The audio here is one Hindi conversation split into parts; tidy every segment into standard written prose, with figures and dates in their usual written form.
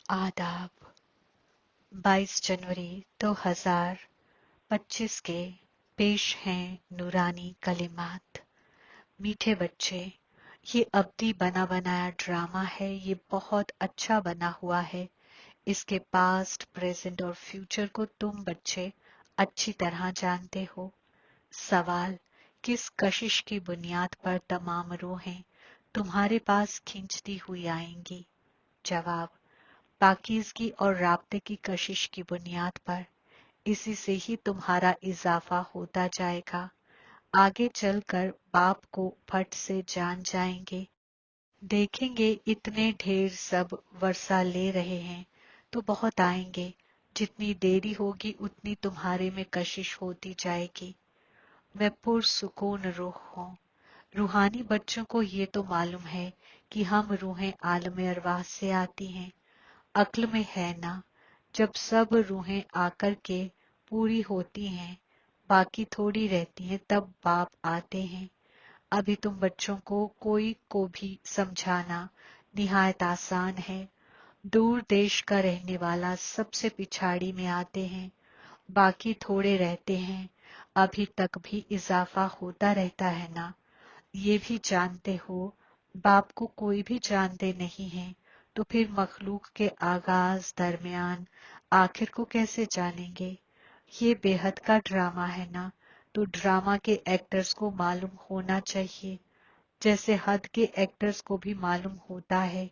आदाब। 22 जनवरी 2025 के पेश हैं नूरानी कलिमात। मीठे बच्चे, ये अब्दी बना बनाया ड्रामा है। ये बहुत अच्छा बना हुआ है। इसके पास्ट, प्रेजेंट और फ्यूचर को तुम बच्चे अच्छी तरह जानते हो। सवाल, किस कशिश की बुनियाद पर तमाम रूहें तुम्हारे पास खींचती हुई आएंगी? जवाब, पाकीज़गी और राब्ते की कशिश की बुनियाद पर। इसी से ही तुम्हारा इजाफा होता जाएगा। आगे चलकर बाप को फट से जान जाएंगे। देखेंगे इतने ढेर सब वर्षा ले रहे हैं तो बहुत आएंगे। जितनी देरी होगी उतनी तुम्हारे में कशिश होती जाएगी। मैं पुरसुकून रूह हूँ। रूहानी बच्चों को ये तो मालूम है कि हम रूहें आलम अरवाह से आती हैं। अक्ल में है ना, जब सब रूहें आकर के पूरी होती हैं, बाकी थोड़ी रहती हैं, तब बाप आते हैं। अभी तुम बच्चों को कोई को भी समझाना निहायत आसान है। दूर देश का रहने वाला सबसे पिछाड़ी में आते हैं, बाकी थोड़े रहते हैं। अभी तक भी इजाफा होता रहता है ना। ये भी जानते हो, बाप को कोई भी जानते नहीं है, तो फिर मखलूक के आगाज, दरमियान, आखिर को कैसे जानेंगे? ये बेहद का ड्रामा है ना, तो ड्रामा के एक्टर्स को मालूम होना चाहिए, जैसे हद के एक्टर्स को भी मालूम होता है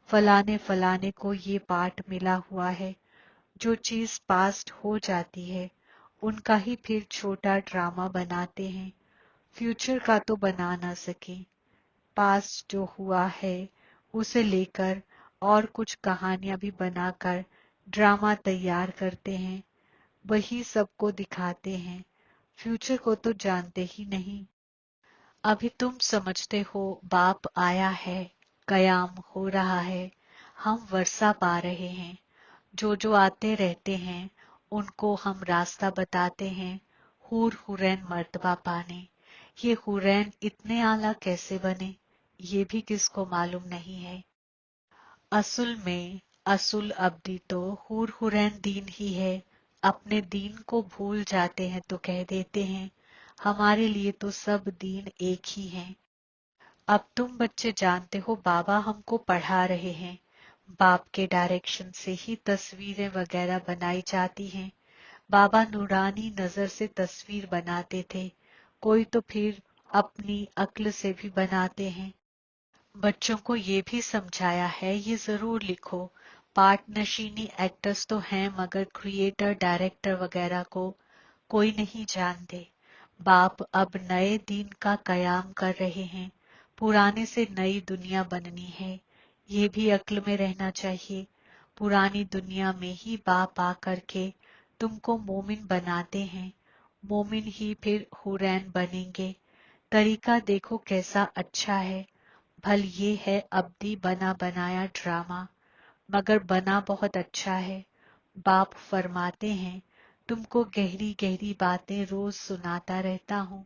फलाने फलाने को ये पार्ट मिला हुआ है। जो चीज पास्ट हो जाती है उनका ही फिर छोटा ड्रामा बनाते हैं। फ्यूचर का तो बना ना सके। पास्ट जो हुआ है उसे लेकर और कुछ कहानियां भी बनाकर ड्रामा तैयार करते हैं। वही सबको दिखाते हैं। फ्यूचर को तो जानते ही नहीं। अभी तुम समझते हो बाप आया है, कयाम हो रहा है, हम वर्षा पा रहे हैं। जो जो आते रहते हैं उनको हम रास्ता बताते हैं हूर हुरैन मर्तबा पाने। ये हुरैन इतने आला कैसे बने, ये भी किसको मालूम नहीं है। असल में असूल अब्दी तो हूर हुरैन दीन ही है। अपने दीन को भूल जाते हैं तो कह देते हैं हमारे लिए तो सब दीन एक ही हैं। अब तुम बच्चे जानते हो बाबा हमको पढ़ा रहे हैं। बाप के डायरेक्शन से ही तस्वीरें वगैरह बनाई जाती हैं। बाबा नूरानी नजर से तस्वीर बनाते थे, कोई तो फिर अपनी अक्ल से भी बनाते हैं। बच्चों को ये भी समझाया है, ये जरूर लिखो, पार्ट नशीनी एक्टर्स तो हैं मगर क्रिएटर, डायरेक्टर वगैरह को कोई नहीं जानते। बाप अब नए दिन का कयाम कर रहे हैं। पुराने से नई दुनिया बननी है, ये भी अक्ल में रहना चाहिए। पुरानी दुनिया में ही बाप आकर के तुमको मोमिन बनाते हैं। मोमिन ही फिर हुरैन बनेंगे। तरीका देखो कैसा अच्छा है। भल ये है अब्दी बना बनाया ड्रामा, मगर बना बहुत अच्छा है। बाप फरमाते हैं तुमको गहरी गहरी बातें रोज सुनाता रहता हूँ।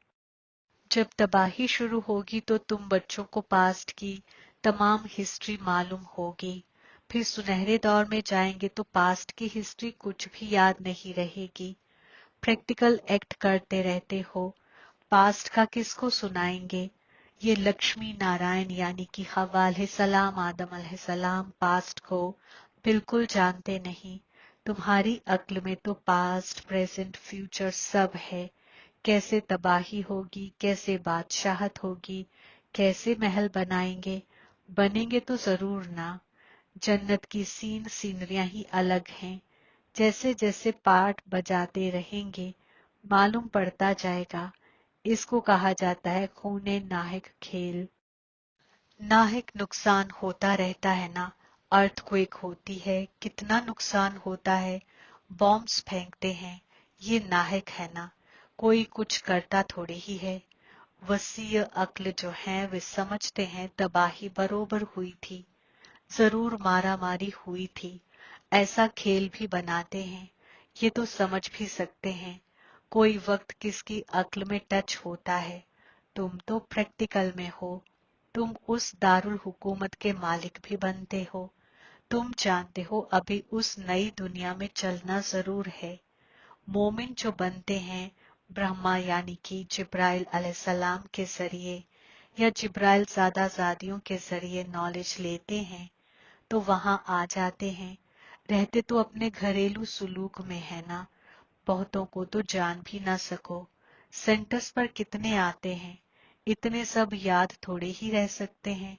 जब तबाही शुरू होगी तो तुम बच्चों को पास्ट की तमाम हिस्ट्री मालूम होगी। फिर सुनहरे दौर में जाएंगे तो पास्ट की हिस्ट्री कुछ भी याद नहीं रहेगी। प्रैक्टिकल एक्ट करते रहते हो, पास्ट का किसको सुनाएंगे? ये लक्ष्मी नारायण यानी कि हव्वा अलैहिस्सलाम, आदम अलैहिस्सलाम पास्ट को बिल्कुल जानते नहीं। तुम्हारी अक्ल में तो पास्ट, प्रेजेंट, फ्यूचर सब है। कैसे तबाही होगी, कैसे बादशाहत होगी, कैसे महल बनाएंगे। बनेंगे तो जरूर ना। जन्नत की सीनरियां ही अलग हैं। जैसे जैसे पाठ बजाते रहेंगे मालूम पड़ता जाएगा। इसको कहा जाता है खूने नाहक खेल। नाहक नुकसान होता रहता है ना। अर्थक्वेक होती है, कितना नुकसान होता है। बॉम्ब्स फेंकते हैं, ये नाहक है ना। कोई कुछ करता थोड़ी ही है। वसीय अक्ल जो है वे समझते हैं तबाही बरोबर हुई थी, जरूर मारा मारी हुई थी। ऐसा खेल भी बनाते हैं, ये तो समझ भी सकते हैं। कोई वक्त किसकी अक्ल में टच होता है। तुम तो प्रैक्टिकल में हो। तुम उस दारुल हुकूमत के मालिक भी बनते हो। तुम जानते हो अभी उस नई दुनिया में चलना जरूर है। मोमिन जो बनते हैं ब्रह्मा यानी कि जिब्राइल अलैहिस्सलाम के जरिए या जिब्राइल ज़ादियों के जरिए नॉलेज लेते हैं तो वहां आ जाते हैं। रहते तो अपने घरेलू सुलूक में है ना, बहुतों को तो जान भी ना सको। सेंटर्स पर कितने आते हैं, इतने सब याद थोड़े ही रह सकते हैं।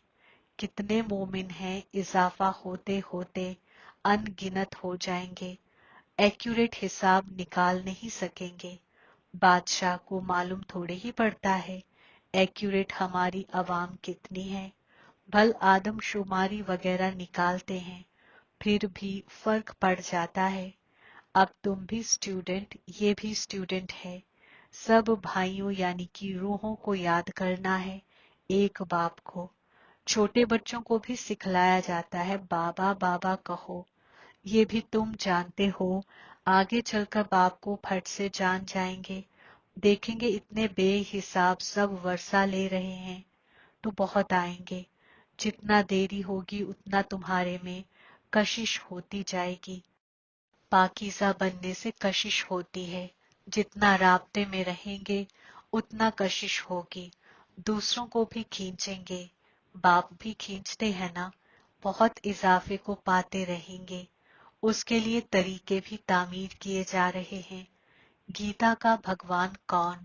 कितने मोमिन हैं इजाफा होते होते अनगिनत हो जाएंगे, एक्यूरेट हिसाब निकाल नहीं सकेंगे। बादशाह को मालूम थोड़े ही पड़ता है एक्यूरेट हमारी अवाम कितनी है। भल आदमशुमारी वगैरह निकालते हैं, फिर भी फर्क पड़ जाता है। अब तुम भी स्टूडेंट, ये भी स्टूडेंट है। सब भाइयों यानी कि रूहों को याद करना है, एक बाप को। छोटे बच्चों को भी सिखलाया जाता है बाबा बाबा कहो। ये भी तुम जानते हो, आगे चलकर बाप को फट से जान जाएंगे। देखेंगे इतने बेहिसाब सब वर्षा ले रहे हैं तो बहुत आएंगे। जितना देरी होगी उतना तुम्हारे में कशिश होती जाएगी। पाकीज़ा बनने से कशिश होती है, जितना राब्ते में रहेंगे उतना कशिश होगी। दूसरों को भी खींचेंगे, बाप भी खींचते हैं ना। बहुत इजाफे को पाते रहेंगे, उसके लिए तरीके भी तामीर किए जा रहे हैं। गीता का भगवान कौन?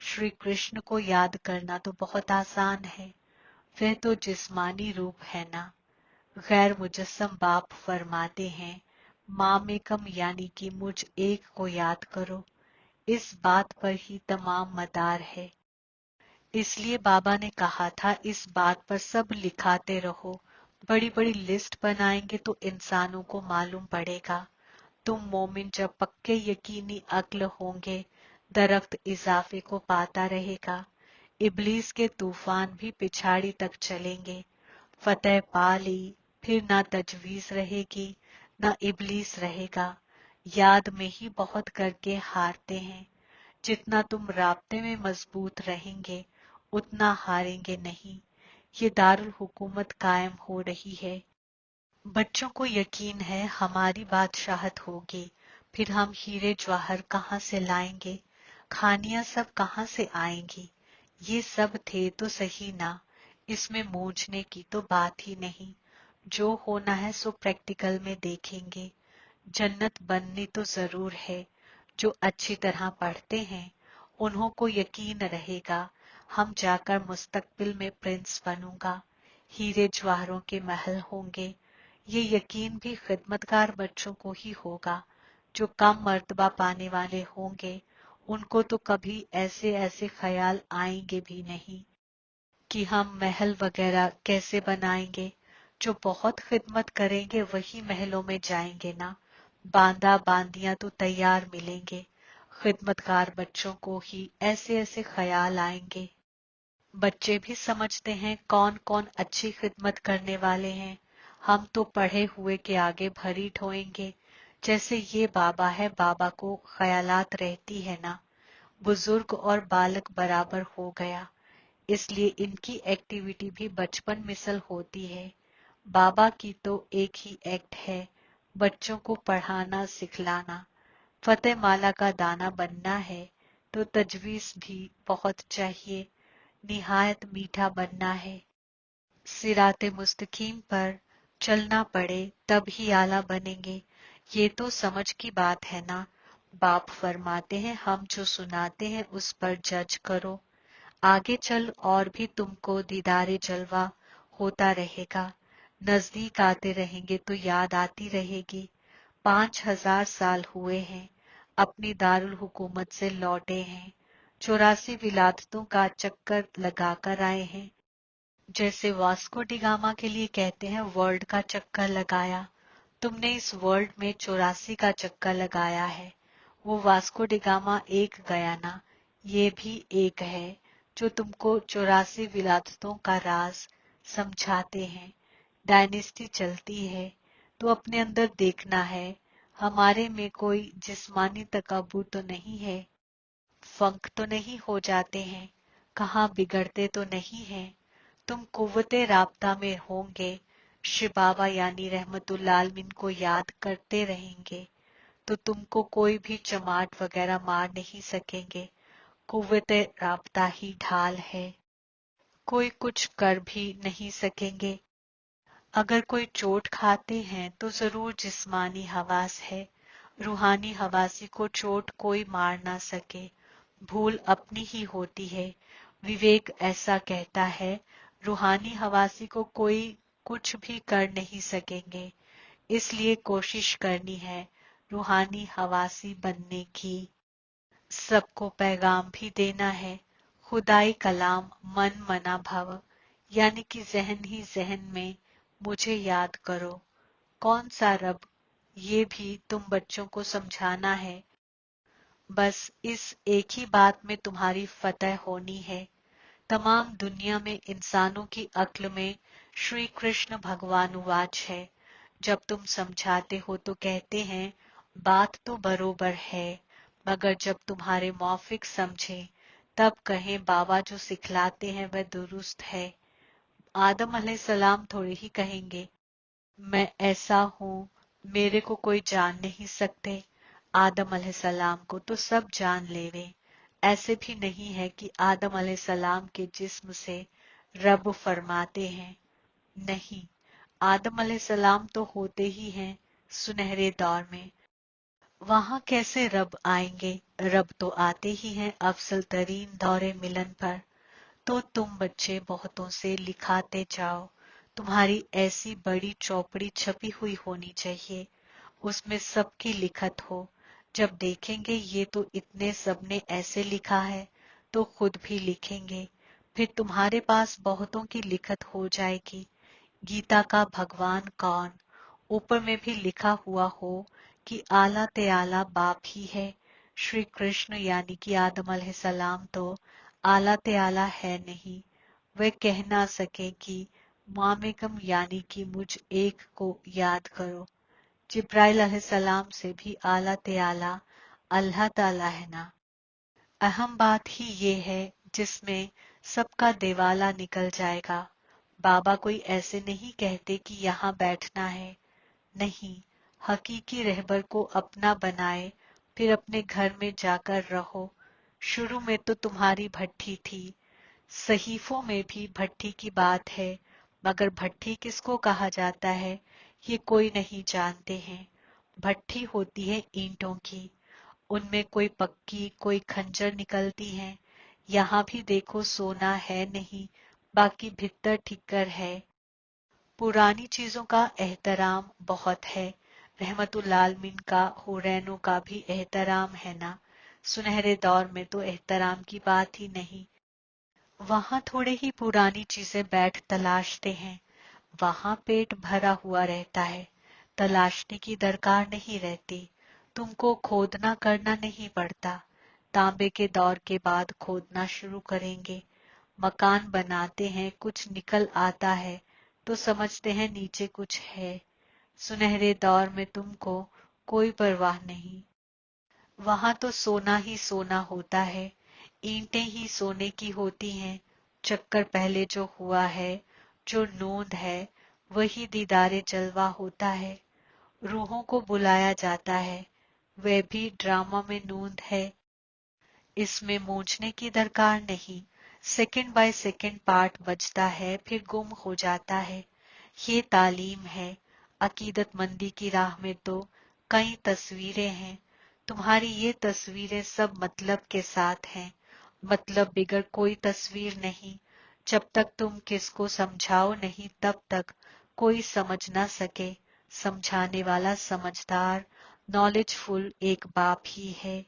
श्री कृष्ण को याद करना तो बहुत आसान है, वह तो जिस्मानी रूप है ना। गैर मुजस्सम बाप फरमाते हैं मामेकम यानी कि मुझ एक को याद करो। इस बात पर ही तमाम मदार है। इसलिए बाबा ने कहा था इस बात पर सब लिखाते रहो। बड़ी बड़ी लिस्ट बनाएंगे तो इंसानों को मालूम पड़ेगा। तुम मोमिन जब पक्के यकीनी अक्ल होंगे, दरख्त इजाफे को पाता रहेगा। इब्लीस के तूफान भी पिछाड़ी तक चलेंगे। फतेह पा ली, फिर ना तजवीज रहेगी ना इब्लीस रहेगा। याद में ही बहुत करके हारते हैं। जितना तुम राब्ते में मजबूत रहेंगे उतना हारेंगे नहीं। ये दारुल हुकूमत कायम हो रही है। बच्चों को यकीन है हमारी बादशाहत होगी। फिर हम हीरे जवाहर कहाँ से लाएंगे, खानियां सब कहाँ से आएंगी। ये सब थे तो सही ना, इसमें मूंझने की तो बात ही नहीं। जो होना है सो प्रैक्टिकल में देखेंगे। जन्नत बननी तो जरूर है। जो अच्छी तरह पढ़ते हैं उन्हों को यकीन रहेगा हम जाकर मुस्तकबिल में प्रिंस बनूंगा, हीरे जवाहरों के महल होंगे। ये यकीन भी खिदमतगार बच्चों को ही होगा। जो कम मर्तबा पाने वाले होंगे उनको तो कभी ऐसे ऐसे ख्याल आएंगे भी नहीं कि हम महल वगैरह कैसे बनाएंगे। जो बहुत खिदमत करेंगे वही महलों में जाएंगे ना। बांदा बांदियां तो तैयार मिलेंगे, खिदमतगार बच्चों को ही ऐसे ऐसे ख्याल आएंगे। बच्चे भी समझते हैं कौन कौन अच्छी खिदमत करने वाले हैं। हम तो पढ़े हुए के आगे भरी ढोएंगे। जैसे ये बाबा है, बाबा को ख्यालात रहती है ना। बुजुर्ग और बालक बराबर हो गया, इसलिए इनकी एक्टिविटी भी बचपन मिसल होती है। बाबा की तो एक ही एक्ट है, बच्चों को पढ़ाना सिखलाना। फतेह माला का दाना बनना है तो तजवीज भी बहुत चाहिए। निहायत मीठा बनना है, सिराते मुस्तकीम पर चलना पड़े तब ही आला बनेंगे। ये तो समझ की बात है ना। बाप फरमाते हैं हम जो सुनाते हैं उस पर जज करो। आगे चल और भी तुमको दीदारे जलवा होता रहेगा। नजदीक आते रहेंगे तो याद आती रहेगी। 5000 साल हुए हैं अपनी दारुल हुकूमत से लौटे हैं। 84 विलादतों का चक्कर लगाकर आए हैं। जैसे वास्को डिगामा के लिए कहते हैं वर्ल्ड का चक्कर लगाया, तुमने इस वर्ल्ड में 84 का चक्कर लगाया है। वो वास्को डिगामा एक गया ना, ये भी एक है जो तुमको 84 विलादतों का राज समझाते हैं। डायनेस्टी चलती है तो अपने अंदर देखना है, हमारे में कोई जिस्मानी तकब्बुर तो नहीं है, फंक तो नहीं हो जाते हैं, कहाँ बिगड़ते तो नहीं हैं। तुम कुव्वते राब्ता में होंगे शिव बाबा यानी रहमतुल्लाह आलमीन को याद करते रहेंगे तो तुमको कोई भी चमाट वगैरह मार नहीं सकेंगे। कुव्वते राब्ता ही ढाल है, कोई कुछ कर भी नहीं सकेंगे। अगर कोई चोट खाते हैं तो जरूर जिस्मानी हवास है, रूहानी हवासी को चोट कोई मार ना सके। भूल अपनी ही होती है। विवेक ऐसा कहता है, रूहानी हवासी को कोई कुछ भी कर नहीं सकेंगे। इसलिए कोशिश करनी है रूहानी हवासी बनने की। सबको पैगाम भी देना है। खुदाई कलाम मन मना भव, यानी कि जहन ही जहन में मुझे याद करो। कौन सा रब, ये भी तुम बच्चों को समझाना है। बस इस एक ही बात में तुम्हारी फतह होनी है। तमाम दुनिया में इंसानों की अक्ल में श्री कृष्ण भगवानुवाच है। जब तुम समझाते हो तो कहते हैं बात तो बरोबर है, मगर जब तुम्हारे मौफिक समझे तब कहें बाबा जो सिखलाते हैं वह दुरुस्त है। आदम अलैहिस्सलाम थोड़े ही कहेंगे मैं ऐसा हूँ, मेरे को कोई जान नहीं सकते। आदम अलैहिस्सलाम को तो सब जान लेवे। ऐसे भी नहीं है कि आदम अलैहिस्सलाम के जिस्म से रब फरमाते हैं। नहीं, आदम अलैहिस्सलाम तो होते ही हैं सुनहरे दौर में। वहां कैसे रब आएंगे? रब तो आते ही हैं अफसल तरीन दौरे मिलन पर। तो तुम बच्चे बहुतों से लिखाते जाओ। तुम्हारी ऐसी बड़ी चौपड़ी छपी हुई होनी चाहिए, उसमें सबकी लिखत हो। जब देखेंगे ये तो इतने सबने ऐसे लिखा है तो खुद भी लिखेंगे। फिर तुम्हारे पास बहुतों की लिखत हो जाएगी। गीता का भगवान कौन, ऊपर में भी लिखा हुआ हो कि आला ते आला बाप ही है। श्री कृष्ण यानी कि आदम अलैहिस्सलाम तो आला ते आला है नहीं। वे कह ना सके कि मामेकम यानी कि मुझ एक को याद करो। जिब्राइल अलैहिस्सलाम से भी आला ते आला अल्लाह ताला है ना। अहम बात ही ये है जिसमें सबका देवाला निकल जाएगा। बाबा कोई ऐसे नहीं कहते कि यहाँ बैठना है। नहीं, हकीकी रहबर को अपना बनाए, फिर अपने घर में जाकर रहो। शुरू में तो तुम्हारी भट्ठी थी। सहीफों में भी भट्ठी की बात है, मगर भट्ठी किसको कहा जाता है ये कोई नहीं जानते हैं। भट्ठी होती है ईंटों की, उनमें कोई पक्की कोई खंजर निकलती हैं। यहाँ भी देखो सोना है नहीं, बाकी भित्तर ठिक्कर है। पुरानी चीजों का एहतराम बहुत है। रहमतुल्लाह आलमीन का हुरैनों का भी एहतराम है ना। सुनहरे दौर में तो एहतराम की बात ही नहीं। वहां थोड़े ही पुरानी चीजें बैठ तलाशते हैं। वहां पेट भरा हुआ रहता है, तलाशने की दरकार नहीं रहती। तुमको खोदना करना नहीं पड़ता। तांबे के दौर के बाद खोदना शुरू करेंगे। मकान बनाते हैं, कुछ निकल आता है तो समझते हैं नीचे कुछ है। सुनहरे दौर में तुमको कोई परवाह नहीं। वहां तो सोना ही सोना होता है, ईंटें ही सोने की होती हैं। चक्कर पहले जो हुआ है, जो नूंद है, वही दीदारे जलवा होता है। रूहों को बुलाया जाता है, वह भी ड्रामा में नूंद है। इसमें मूंझने की दरकार नहीं। सेकंड बाय सेकंड पार्ट बजता है फिर गुम हो जाता है। ये तालीम है। अकीदतमंदी की राह में तो कई तस्वीरें हैं। तुम्हारी ये तस्वीरें सब मतलब के साथ हैं। मतलब बिगड़ कोई तस्वीर नहीं। जब तक तुम किसको समझाओ नहीं तब तक कोई समझ ना सके। समझाने वाला समझदार नॉलेजफुल एक बाप ही है।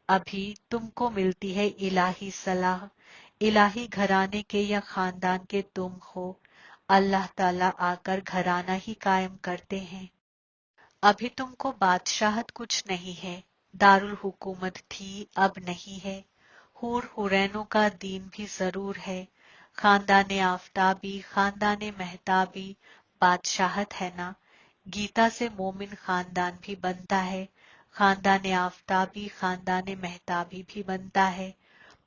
अभी तुमको मिलती है इलाही सलाह। इलाही घराने के या खानदान के तुम हो। अल्लाह ताला आकर घराना ही कायम करते हैं। अभी तुमको बादशाहत कुछ नहीं है। दारुल हुकूमत थी, अब नहीं है। हूर हुरैनों का दीन भी जरूर है। खानदाने आफताबी खानदाने मेहताबी बादशाहत है ना। गीता से मोमिन खानदान भी बनता है। खानदाने आफताबी खानदाने मेहताबी भी बनता है।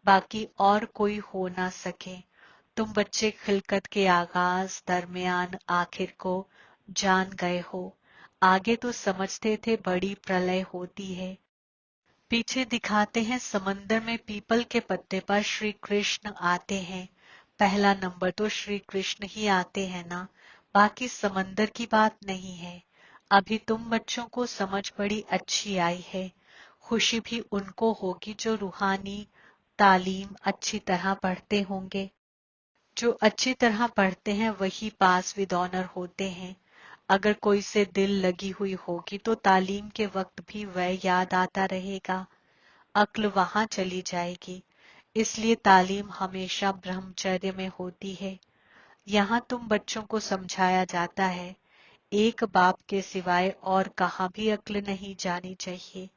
बाकी और कोई हो ना सके। तुम बच्चे खिलकत के आगाज, दरमियान, आखिर को जान गए हो। आगे तो समझते थे बड़ी प्रलय होती है। पीछे दिखाते हैं समंदर में पीपल के पत्ते पर श्री कृष्ण आते हैं। पहला नंबर तो श्री कृष्ण ही आते हैं ना, बाकी समंदर की बात नहीं है। अभी तुम बच्चों को समझ बड़ी अच्छी आई है। खुशी भी उनको होगी जो रूहानी तालीम अच्छी तरह पढ़ते होंगे। जो अच्छी तरह पढ़ते हैं वही पास विद ऑनर होते हैं। अगर कोई से दिल लगी हुई होगी तो तालीम के वक्त भी वह याद आता रहेगा, अक्ल वहां चली जाएगी। इसलिए तालीम हमेशा ब्रह्मचर्य में होती है। यहाँ तुम बच्चों को समझाया जाता है, एक बाप के सिवाय और कहाँ भी अक्ल नहीं जानी चाहिए।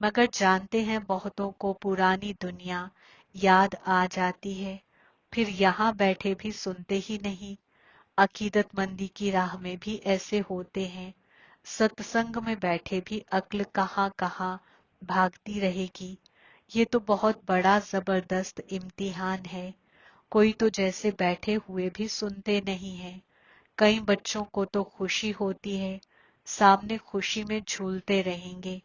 मगर जानते हैं बहुतों को पुरानी दुनिया याद आ जाती है, फिर यहाँ बैठे भी सुनते ही नहीं। अकीदतमंदी की राह में भी ऐसे होते हैं। सत्संग में बैठे भी अक्ल कहाँ कहाँ भागती रहेगी। ये तो बहुत बड़ा जबरदस्त इम्तिहान है। कोई तो जैसे बैठे हुए भी सुनते नहीं है। कई बच्चों को तो खुशी होती है, सामने खुशी में झूलते रहेंगे।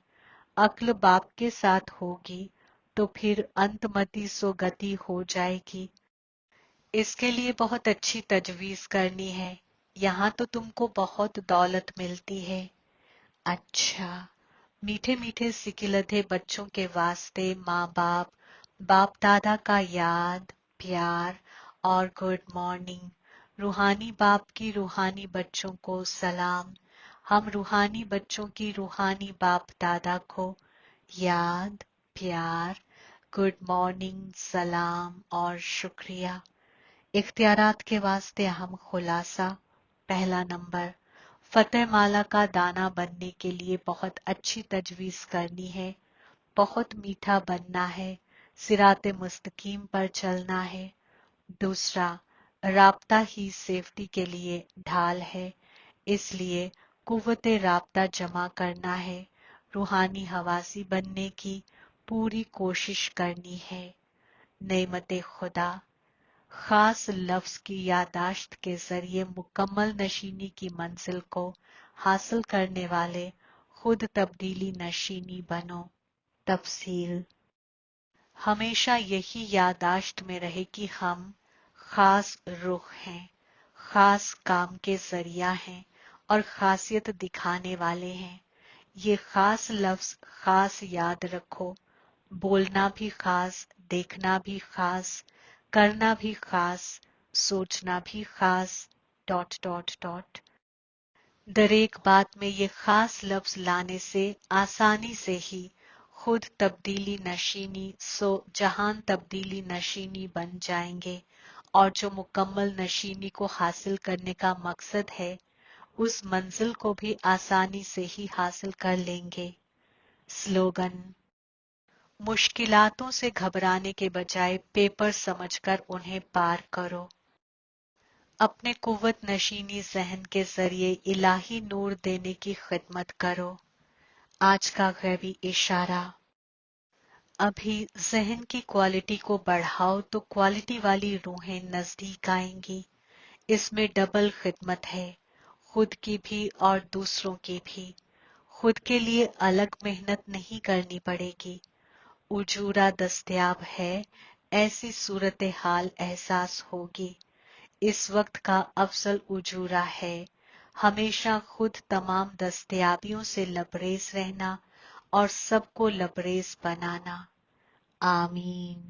अक्ल बाप के साथ होगी तो फिर अंतमति सो गति हो जाएगी। इसके लिए बहुत अच्छी तजवीज करनी है। यहाँ तो तुमको बहुत दौलत मिलती है। अच्छा, मीठे मीठे सिकिलधे बच्चों के वास्ते माँ बाप, बाप दादा का याद, प्यार और गुड मॉर्निंग। रूहानी बाप की रूहानी बच्चों को सलाम। हम रूहानी बच्चों की रूहानी बाप दादा को याद, प्यार, गुड मॉर्निंग, सलाम और शुक्रिया। इख्तियारात के वास्ते अहम खुलासा। पहला नंबर, फतेह माला का दाना बनने के लिए बहुत अच्छी तजवीज करनी है। बहुत मीठा बनना है, सिराते मुस्तकीम पर चलना है। दूसरा, राब्ता ही सेफ्टी के लिए ढाल है, इसलिए कुव्वते राब्ता जमा करना है। रूहानी हवासी बनने की पूरी कोशिश करनी है। नेमते खुदा, खास लफ्ज की यादाश्त के जरिए मुकम्मल नशीनी की मंजिल को हासिल करने वाले खुद तब्दीली नशीनी बनो। तफसील, हमेशा यही यादाश्त में रहे कि हम खास रुख हैं, खास काम के जरिया हैं और खासियत दिखाने वाले हैं। ये खास लफ्ज खास याद रखो। बोलना भी खास, देखना भी खास, करना भी खास, सोचना भी खास, डॉट डॉट डॉट। दरेक बात में ये खास लफ्ज लाने से आसानी से ही खुद तब्दीली नशीनी सो जहान तब्दीली नशीनी बन जाएंगे और जो मुकम्मल नशीनी को हासिल करने का मकसद है उस मंजिल को भी आसानी से ही हासिल कर लेंगे। स्लोगन, मुश्किलातों से घबराने के बजाय पेपर समझकर उन्हें पार करो। अपने कुव्वत नशीनी जहन के जरिए इलाही नूर देने की खिदमत करो। आज का गैबी इशारा, अभी जहन की क्वालिटी को बढ़ाओ तो क्वालिटी वाली रूहें नजदीक आएंगी। इसमें डबल खिदमत है, खुद की भी और दूसरों की भी। खुद के लिए अलग मेहनत नहीं करनी पड़ेगी। उजूरा दस्तयाब है, ऐसी सूरत हाल एहसास होगी। इस वक्त का अफजल उजूरा है हमेशा खुद तमाम दस्तयाबियों से लबरेज रहना और सबको लबरेज बनाना। आमीन।